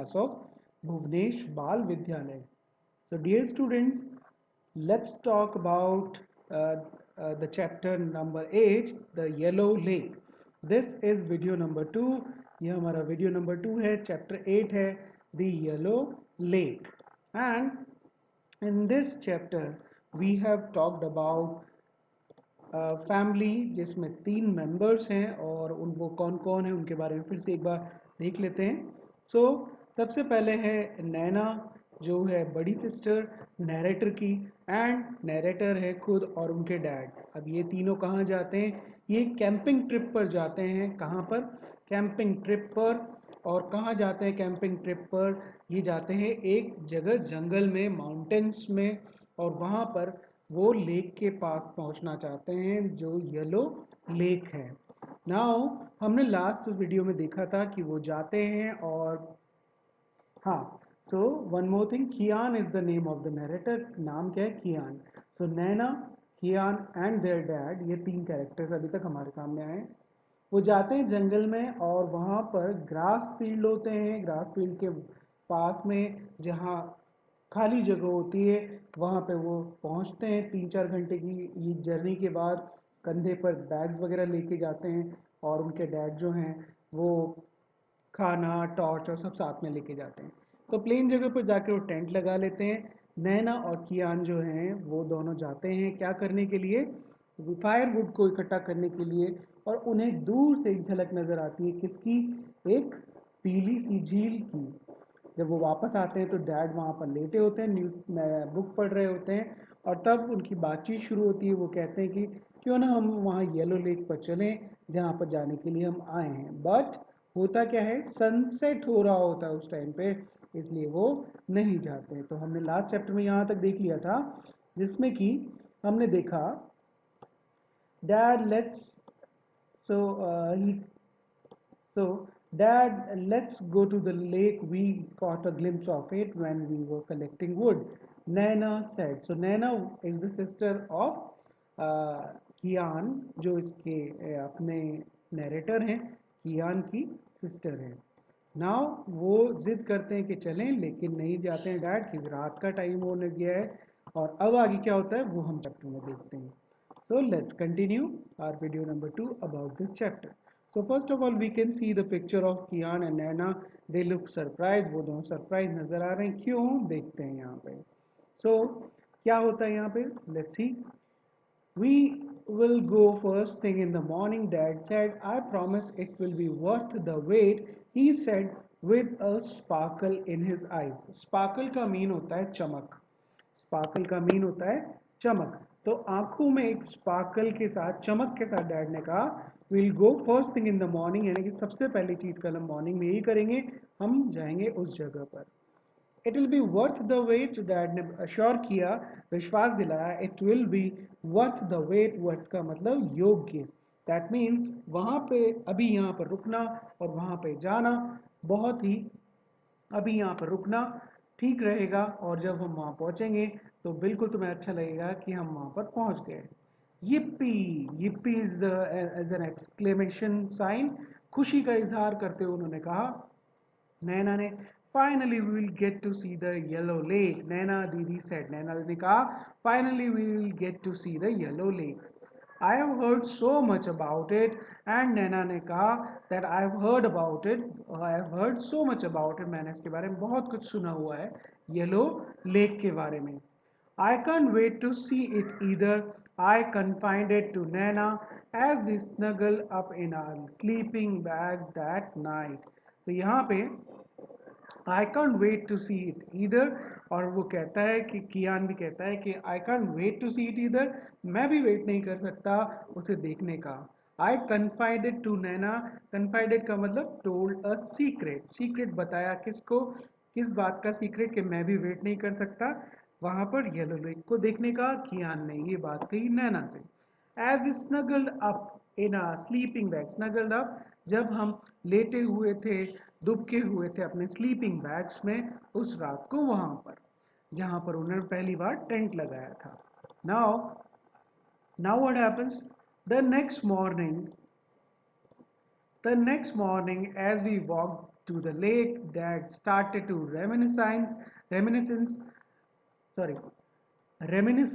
class of Bhuvnesh Bal Vidyalaya. So dear students, let's talk about the chapter number 8, the Yellow Lake. This is video number 2. ये हमारा video number 2 है, chapter 8 है, the Yellow Lake. And in this chapter we have talked about family जिसमें 3 members हैं और वो कौन कौन है उनके बारे में फिर से एक बार देख लेते हैं. सबसे पहले है नैना जो है बड़ी सिस्टर नैरेटर की, एंड नैरेटर है खुद और उनके डैड. अब ये तीनों कहाँ जाते हैं? ये कैंपिंग ट्रिप पर जाते हैं. कहाँ पर? कैंपिंग ट्रिप पर. और कहाँ जाते हैं कैंपिंग ट्रिप पर? ये जाते हैं एक जगह जंगल में, माउंटेन्स में, और वहाँ पर वो लेक के पास पहुंचना चाहते हैं जो येलो लेक है. नाउ हमने लास्ट वीडियो में देखा था कि वो जाते हैं और हाँ, so one more thing, Kian is the name of the narrator. नाम क्या है? Kian. So Naina, Kian and their dad, ये 3 कैरेक्टर्स अभी तक हमारे सामने आए. वो जाते हैं जंगल में और वहाँ पर ग्रास फील्ड होते हैं. ग्रास फील्ड के पास में जहाँ खाली जगह होती है वहाँ पे वो पहुँचते हैं. 3-4 घंटे की ये जर्नी के बाद कंधे पर बैग्स वगैरह लेके जाते हैं और उनके डैड जो हैं वो खाना, टॉर्च और सब साथ में लेके जाते हैं. तो प्लेन जगह पर जाकर वो टेंट लगा लेते हैं. नैना और कियान जो हैं वो दोनों जाते हैं क्या करने के लिए? फायरवुड को इकट्ठा करने के लिए. और उन्हें दूर से एक झलक नज़र आती है. किसकी? एक पीली सी झील की. जब वो वापस आते हैं तो डैड वहाँ पर लेटे होते हैं, न्यूज़ बुक पढ़ रहे होते हैं, और तब उनकी बातचीत शुरू होती है. वो कहते हैं कि क्यों ना हम वहाँ येलो लेक पर चलें जहाँ पर जाने के लिए हम आए हैं. बट होता क्या है, सनसेट हो रहा होता है उस टाइम पे, इसलिए वो नहीं जाते. तो हमने लास्ट चैप्टर में यहाँ तक देख लिया था जिसमें कि हमने देखा dad let's so he So, Dad, let's go to the lake. We caught a glimpse of it when we were collecting wood. Naina said. So, Naina is the sister of कियान, जो इसके अपने नरेटर हैं. कियान की sister है. Now वो जिद करते हैं कि चलें, लेकिन नहीं जाते हैं डैड, क्योंकि रात का टाइम होने गया है. और अब आगे क्या होता है वो हम चैप्टर में देखते हैं. So let's continue our video number 2 about this chapter. So first of all we can see the picture of Kian and Naina. They look surprised. वो दोनों surprised नजर आ रहे हैं. क्यों? देखते हैं यहाँ पे. So क्या होता है यहाँ पे? Let's see. We will go first thing in the morning, Dad said. I promise it will be worth the wait, he said with a sparkle in his eyes. Sparkle का मीन होता है चमक. Sparkle का mean होता है चमक. तो आंखों में एक स्पार्कल के साथ, चमक के साथ डैड ने कहा will go first thing in the morning, यानी कि सबसे पहली चीज कल हम मॉर्निंग में यही करेंगे, हम जाएंगे उस जगह पर. It will be worth the wait, dad ने अश्योर किया, विश्वास दिलाया. It will be worth the wait. Worth का मतलब योग्य. दैट मीन्स वहाँ पे अभी यहाँ पर रुकना और वहाँ पे जाना बहुत ही, अभी यहाँ पर रुकना ठीक रहेगा, और जब हम वहाँ पहुँचेंगे तो बिल्कुल तुम्हें अच्छा लगेगा कि हम वहाँ पर पहुँच गए. yippee yippee is an exclamation sign. खुशी का इजहार करते हुए उन्होंने कहा, नैना ने, finally we will get to see the yellow lake. Naina दीदी सेड. नैना ने कहा finally we will get to see the yellow lake. I have heard so much about it. And Naina ने कहा that I have heard about it. I have heard so much about it. मैंने इसके बारे में बहुत कुछ सुना हुआ है, येलो लेक के बारे में. I can't wait to see it either, I confided to Nana as we snuggled up in our sleeping bags that night. तो यहाँ पे I can't wait to see it either, और वो कहता है कि कियान भी कहता है कि I can't wait to see it either, मैं भी वेट नहीं कर सकता उसे देखने का. आई कन्फाइडेड टू नैना. कन्फाइडेड का मतलब टोल्ड अ सीक्रेट. सीक्रेट बताया किसको? किस बात का सीक्रेट? कि मैं भी वेट नहीं कर सकता वहां पर येलो लेक को देखने का. कियान ने ये बात कही नैना से. As we snuggled up in a sleeping bag. Snuggled up जब हम लेटे हुए थे, दुबके हुए थे अपने स्लीपिंग बैग्स में उस रात को, वहां पर जहां पर उन्होंने पहली बार टेंट लगाया था. Now now what happens? The next morning, as we walked to the lake. Dad started to reminiscence, sorry, reminisce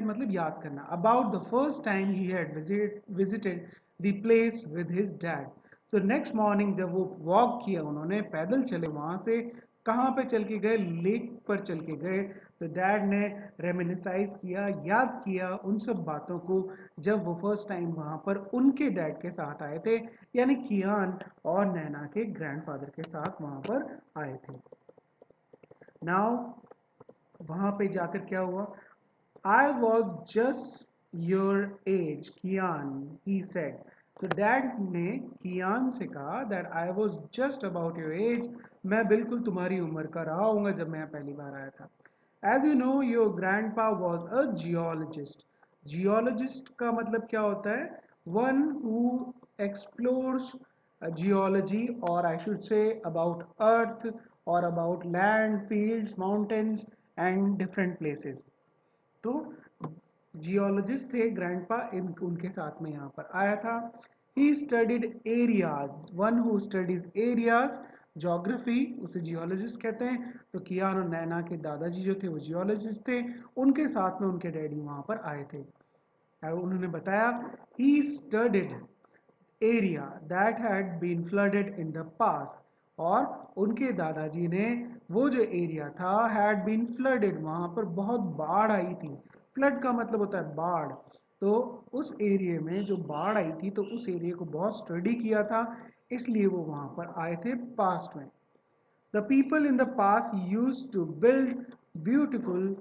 मतलब याद करना about the first time he had visited the place with his dad. So next morning जब वो walk किया उन्होंने पैदल चले वहां से कहाँ पे चल के गए लेक पर चल के गए तो डैड ने रेमिनिसाइज किया याद किया उन सब बातों को जब वो फर्स्ट टाइम वहां पर उनके डैड के साथ आए थे यानी कियान और नैना के ग्रैंडफादर के साथ वहां पर आए थे. नाउ वहां पे जाकर क्या हुआ I was just your age Kian he said. तो डैड ने कियान से कहा that I was just about your age. मैं बिल्कुल तुम्हारी उम्र का रहा हूँगा जब मैं पहली बार आया था. As you know your grandpa was a geologist. Geologist का मतलब क्या होता है one who explores geology or I should say about earth or about land, fields, mountains and different places. तो जियोलॉजिस्ट थे ग्रैंडपा उनके साथ में यहाँ पर आया था. He studied areas one who studies areas geography उसे जियोलॉजिस्ट कहते हैं. तो कियान और नैना के दादाजी जो थे वो जियोलॉजिस्ट थे उनके साथ में उनके डैडी वहाँ पर आए थे. उन्होंने बताया he studied area that had been flooded in the past. और उनके दादाजी ने वो जो एरिया था हैड बीन फ्लडेड वहाँ पर बहुत बाढ़ आई थी. फ्लड का मतलब होता है बाढ़. तो उस एरिया में जो बाढ़ आई थी तो उस एरिया को बहुत स्टडी किया था इसलिए वो वहाँ पर आए थे पास्ट में. The people in the past use to build beautiful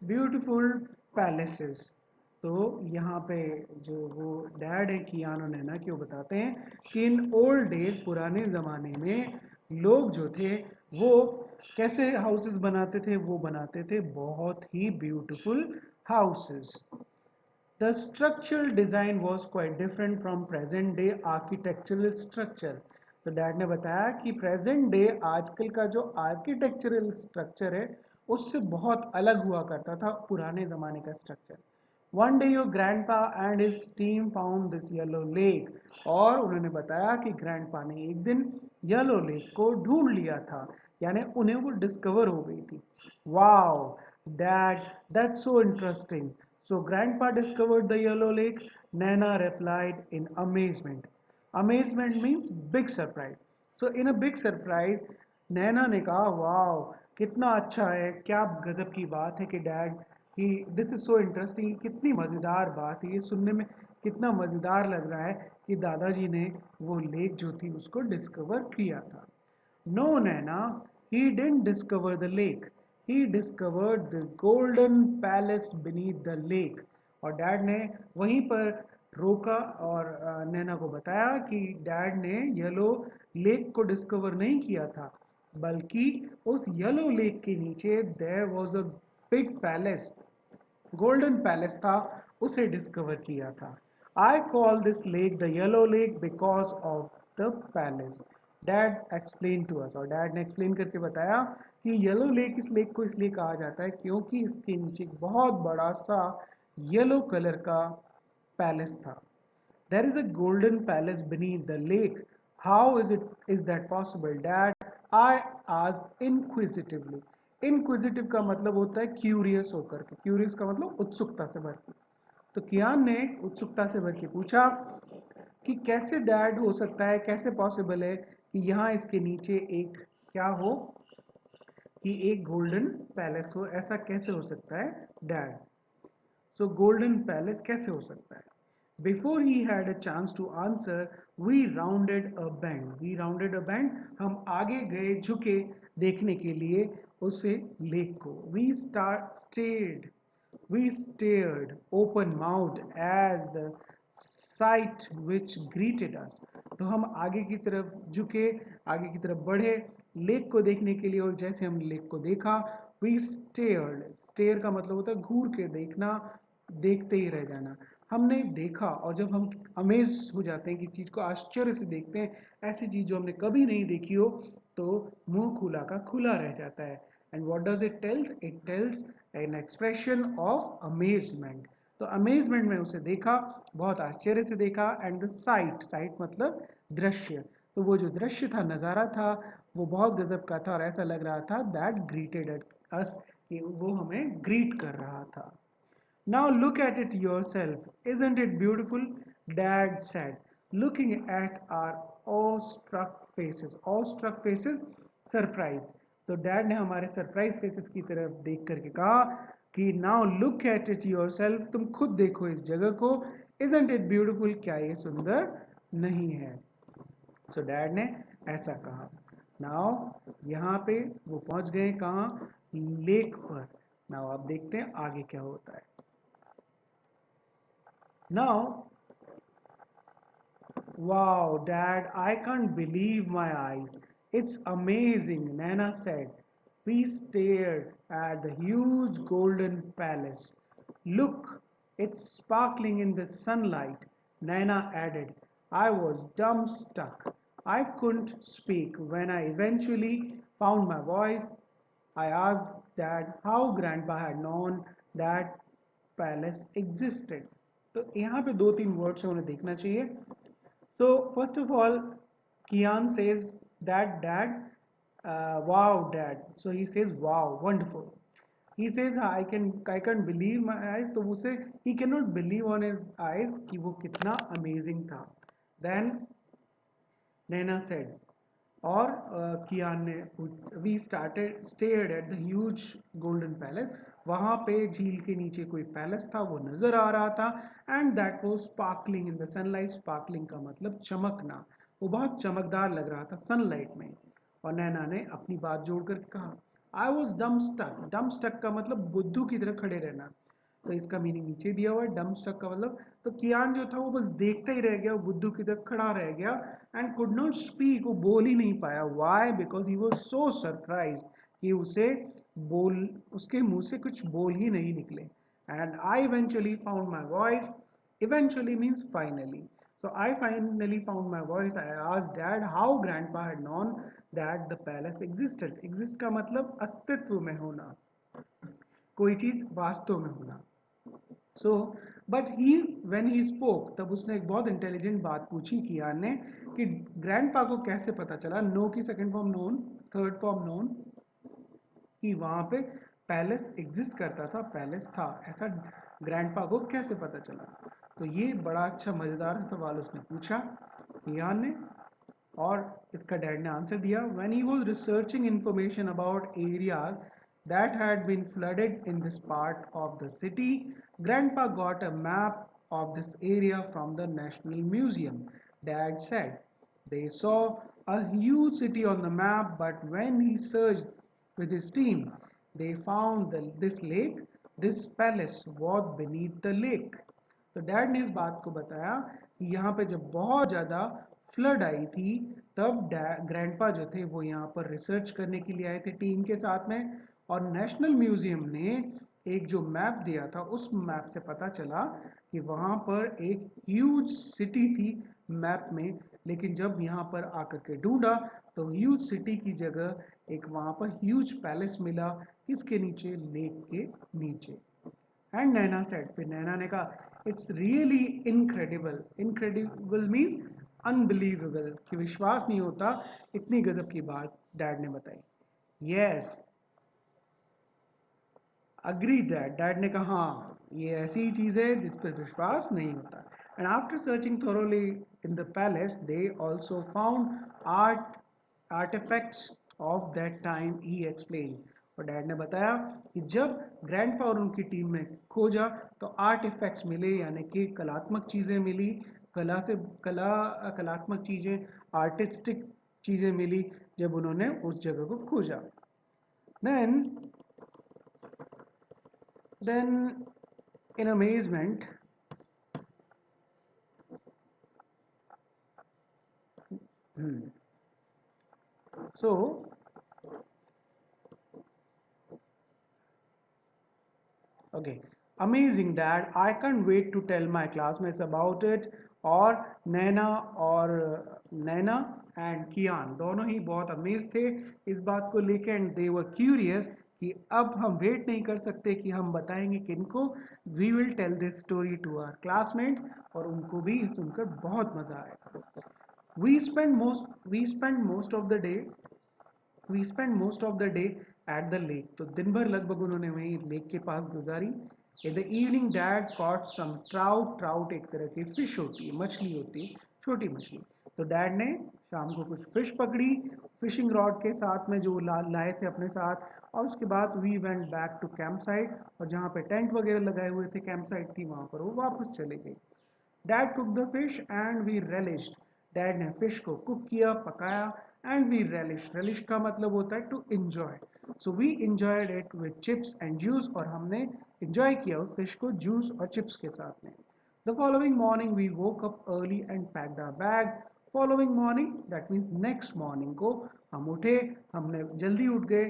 beautiful palaces. तो यहाँ पे जो वो डैड है कियान और नैना की वो बताते हैं कि इन ओल्ड डेज पुराने ज़माने में लोग जो थे वो कैसे हाउसेस बनाते थे वो बनाते थे बहुत ही beautiful houses. The structural design was quite different from present day architectural structure. तो डैड ने बताया कि प्रेजेंट डे आजकल का जो आर्किटेक्चरल स्ट्रक्चर है उससे बहुत अलग हुआ करता था पुराने ज़माने का structure. One day your grandpa and his team found this yellow lake. और उन्होंने बताया कि ग्रैंडपा ने एक दिन येलो लेक को ढूंढ लिया था यानी उन्हें वो डिस्कवर हो गई थी. Wow dad that's so interesting. So grandpa discovered the yellow lake. Nana replied in amazement. Amazement means big surprise. So in a big surprise, नैना ने कहा वाओ कितना अच्छा है क्या गजब की बात है कि डैड कि दिस इज सो इंटरेस्टिंग. कितनी मज़ेदार बात है ये सुनने में कितना मज़ेदार लग रहा है कि दादाजी ने वो लेक जो थी उसको डिस्कवर किया था. No Naina he didn't discover the lake. He discovered the golden palace beneath the lake. और डैड ने वहीं पर रोका और नैना को बताया कि डैड ने येलो लेक को डिस्कवर नहीं किया था बल्कि उस येलो लेक के नीचे there was a big palace golden palace था उसे डिस्कवर किया था. I call this lake the yellow lake because of the palace. Dad explain to us. और डैड ने एक्सप्लेन करके बताया कि येलो लेक इस लेक को इसलिए कहा जाता है क्योंकि इसके नीचे एक बहुत बड़ा सा येलो कलर का पैलेस था. There is a golden palace beneath the lake. How is that possible, Dad? I asked inquisitively. Inquisitive का मतलब होता है क्यूरियस होकर के. क्यूरियस का मतलब उत्सुकता से भर के. तो कियान ने उत्सुकता से भर के पूछा कि कैसे डैड हो सकता है कैसे पॉसिबल है कि यहाँ इसके नीचे एक क्या हो कि एक गोल्डन पैलेस हो. ऐसा कैसे हो सकता है डैड. सो गोल्डन पैलेस कैसे हो सकता है. Before he had a chance to answer we rounded a bend. We rounded a bend हम आगे गए झुके देखने के लिए उसे लेक को. We stared open mouth as the sight which greeted us. तो हम आगे की तरफ झुके आगे की तरफ बढ़े लेक को देखने के लिए और जैसे हम लेक को देखा वी स्टेयर्ड. स्टेयर का मतलब होता है घूर के देखना देखते ही रह जाना. हमने देखा और जब हम अमेज हो जाते हैं किसी चीज़ को आश्चर्य से देखते हैं ऐसी चीज़ जो हमने कभी नहीं देखी हो तो मुंह खुला का खुला रह जाता है. And what does it tells. It tells an expression of amazement. तो अमेजमेंट में उसे देखा, बहुत आश्चर्य से देखा, एंड द साइट, साइट मतलब दृश्य, तो वो जो दृश्य था, नज़ारा था, वो बहुत गजब का था और ऐसा लग रहा था दैट ग्रीटेड अस, कि वो हमें ग्रीट कर रहा था. Now look at it yourself. Isn't it beautiful? Dad said, looking at our awestruck faces. Awestruck faces, surprised. तो डैड ने हमारे सरप्राइज फेसेस की तरफ देख करके कहा कि now look at it yourself, तुम खुद देखो इस जगह को. इजंट इट ब्यूटीफुल, क्या ये सुंदर नहीं है? सो डैड ने ऐसा कहा. नाउ यहाँ पे वो पहुंच गए कहाँ? लेक पर. नाउ आप देखते हैं आगे क्या होता है. Now, wow, Dad, I can't believe my eyes. It's amazing, Nana said. We stared at the huge golden palace. Look, it's sparkling in the sunlight, Nana added. I was dumbstruck. I couldn't speak. When I eventually found my voice, I asked Dad how Grandpa had known that palace existed. तो यहाँ पे दो तीन words उन्हें देखना चाहिए. So first of all, Kian says that dad, wow dad. So he says wow, wonderful. He says I can't believe my eyes. तो उसे he cannot believe on his eyes कि वो कितना amazing था. Then Naina said, और Kian ने, we started stared at the huge golden palace, वहाँ पे झील के नीचे कोई पैलेस था, वो नज़र आ रहा था. And that was sparkling in the sunlight. Sparkling का मतलब चमकना, वो बहुत चमकदार लग रहा था सनलाइट में. और नैना ने अपनी बात जोड़कर कहा, आई वॉज डम स्टक. डम स्टक का मतलब बुद्धू की तरह खड़े रहना, तो इसका मीनिंग नीचे दिया हुआ है. डम स्टक का मतलब, तो कियान जो था वो बस देखता ही रह गया, वो बुद्धू की तरफ खड़ा रह गया. एंड कुड नॉट स्पीक, वो बोल ही नहीं पाया. Why? Because he was so surprise कि उसे बोल, उसके मुंह से कुछ बोल ही नहीं निकले. And I eventually found my voice. Eventually means finally. So I finally found my voice. I asked Dad how Grandpa had known that the palace existed. Exist का मतलब अस्तित्व में होना, कोई चीज वास्तव में होना. So but he when he spoke, तब उसने एक बहुत इंटेलिजेंट बात पूछी कियान ने, कि ग्रैंडपा को कैसे पता चला, नो की second form known, third form known, कि वहां पे पैलेस एग्जिस्ट करता था, पैलेस था, ऐसा ग्रैंडपा को कैसे पता चला. तो ये बड़ा अच्छा मजेदार सवाल उसने पूछा कियान ने, और इसका डैड ने आंसर दिया. When he was researching information about areas that had been flooded in this part of the city, Grandpa got a map of this area from the National Museum. Dad said they saw a huge city on the map, but when he searched with his team, they found this lake. This palace was beneath the lake. तो dad ने इस बात को बताया कि यहाँ पे जब बहुत ज़्यादा फ्लड आई थी, तब ग्रैंडपा जो थे वो यहाँ पर रिसर्च करने के लिए आए थे टीम के साथ में. और नेशनल म्यूजियम ने एक जो मैप दिया था, उस मैप से पता चला कि वहाँ पर एक ह्यूज सिटी थी मैप में. लेकिन जब यहाँ पर आकर के ढूंढा, तो ह्यूज सिटी की जगह एक वहाँ पर ह्यूज पैलेस मिला. किसके नीचे? लेक के नीचे. एंड नैना सेड, फिर नैना ने कहा, it's really incredible. Incredible means unbelievable, कि विश्वास नहीं होता, इतनी गजब की बात डैड ने बताई. Yes, agree dad. डैड ने कहा हाँ, ये ऐसी ही चीज़ है जिस पर विश्वास नहीं होता. And after searching thoroughly in the palace, they also found art artifacts of that time, he explain. और डैड ने बताया कि जब ग्रैंडपा और उनकी टीम ने खोजा, तो आर्टिफैक्ट्स मिले, यानी कि कलात्मक चीज़ें मिली. कला से कलात्मक चीज़ें, आर्टिस्टिक चीज़ें मिली जब उन्होंने उस जगह को खोजा. Then Then, in amazement, hmm, so okay, amazing dad. I can't wait to tell my classmates about it. और नैना एंड कियान दोनों ही बहुत अमेज थे इस बात को लेके, एंड दे वर क्यूरियस कि अब हम वेट नहीं कर सकते कि हम बताएंगे किनको, we will tell this story to our classmates और उनको भी सुनकर बहुत मजा आएगा। We spend most of the day we spend most of the day at the lake. तो दिन भर लगभग उन्होंने वहीं लेक के पास गुजारी। In the evening dad caught some trout. Trout एक तरह की फिश होती है, मछली होती है, छोटी मछली। तो डैड ने शाम को कुछ फिश पकड़ी फिशिंग रॉड के साथ में जो लाए थे अपने साथ। और उसके बाद we went back to campsite, और जहाँ पे टेंट वगैरह लगाए हुए थे, कैंप साइट थी, वहाँ पर वो वापस चले गए। Dad cook the fish and we relished. Dad ने फिश को कुक किया, पकाया, एंड वी रेलिश। रेलिश का मतलब होता है to enjoy. So we enjoyed it with chips and juice, और हमने एंजॉय किया उस फिश को जूस और चिप्स के साथ में। The following morning we woke up early and packed our bag. Following morning that means next morning को हम उठे, हमने जल्दी उठ गए,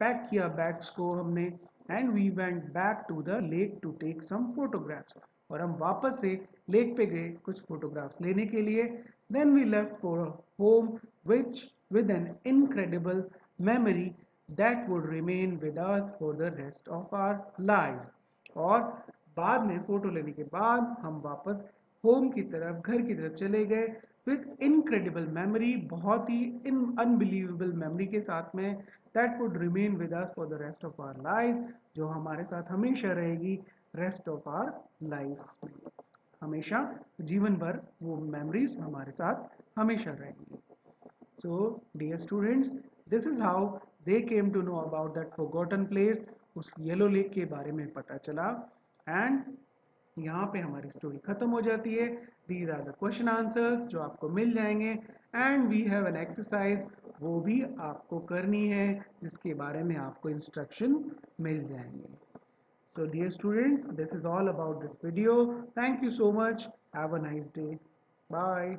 पैक किया बैग्स को हमने, and we went back to the lake to take some photographs. और हम वापस से लेक पे गए कुछ फोटोग्राफ्स लेने के लिए। Then we left for home which with an incredible memory that would remain with us for the rest of our lives. और बाद में फोटो लेने के बाद हम वापस होम की तरफ, घर की तरफ चले गए विद इनक्रेडिबल मेमोरी, बहुत ही इन अनबिलीवेबल मेमोरी के साथ में, that would remain with us for the rest of our life, जो हमारे साथ हमेशा रहेगी रेस्ट ऑफ आवर लाइफ में। हमेशा जीवन भर वो मेमोरीज हमारे साथ हमेशा रहेंगी। So, dear students, this is how they came to know about that forgotten place. उस येलो लेक के बारे में पता चला। एंड यहाँ पे हमारी स्टोरी खत्म हो जाती है। These are the question answers जो आपको मिल जाएंगे। And we have an exercise, वो भी आपको करनी है, जिसके बारे में आपको इंस्ट्रक्शन मिल जाएंगे। So dear students, this is all about this video. Thank you so much. Have a nice day. Bye.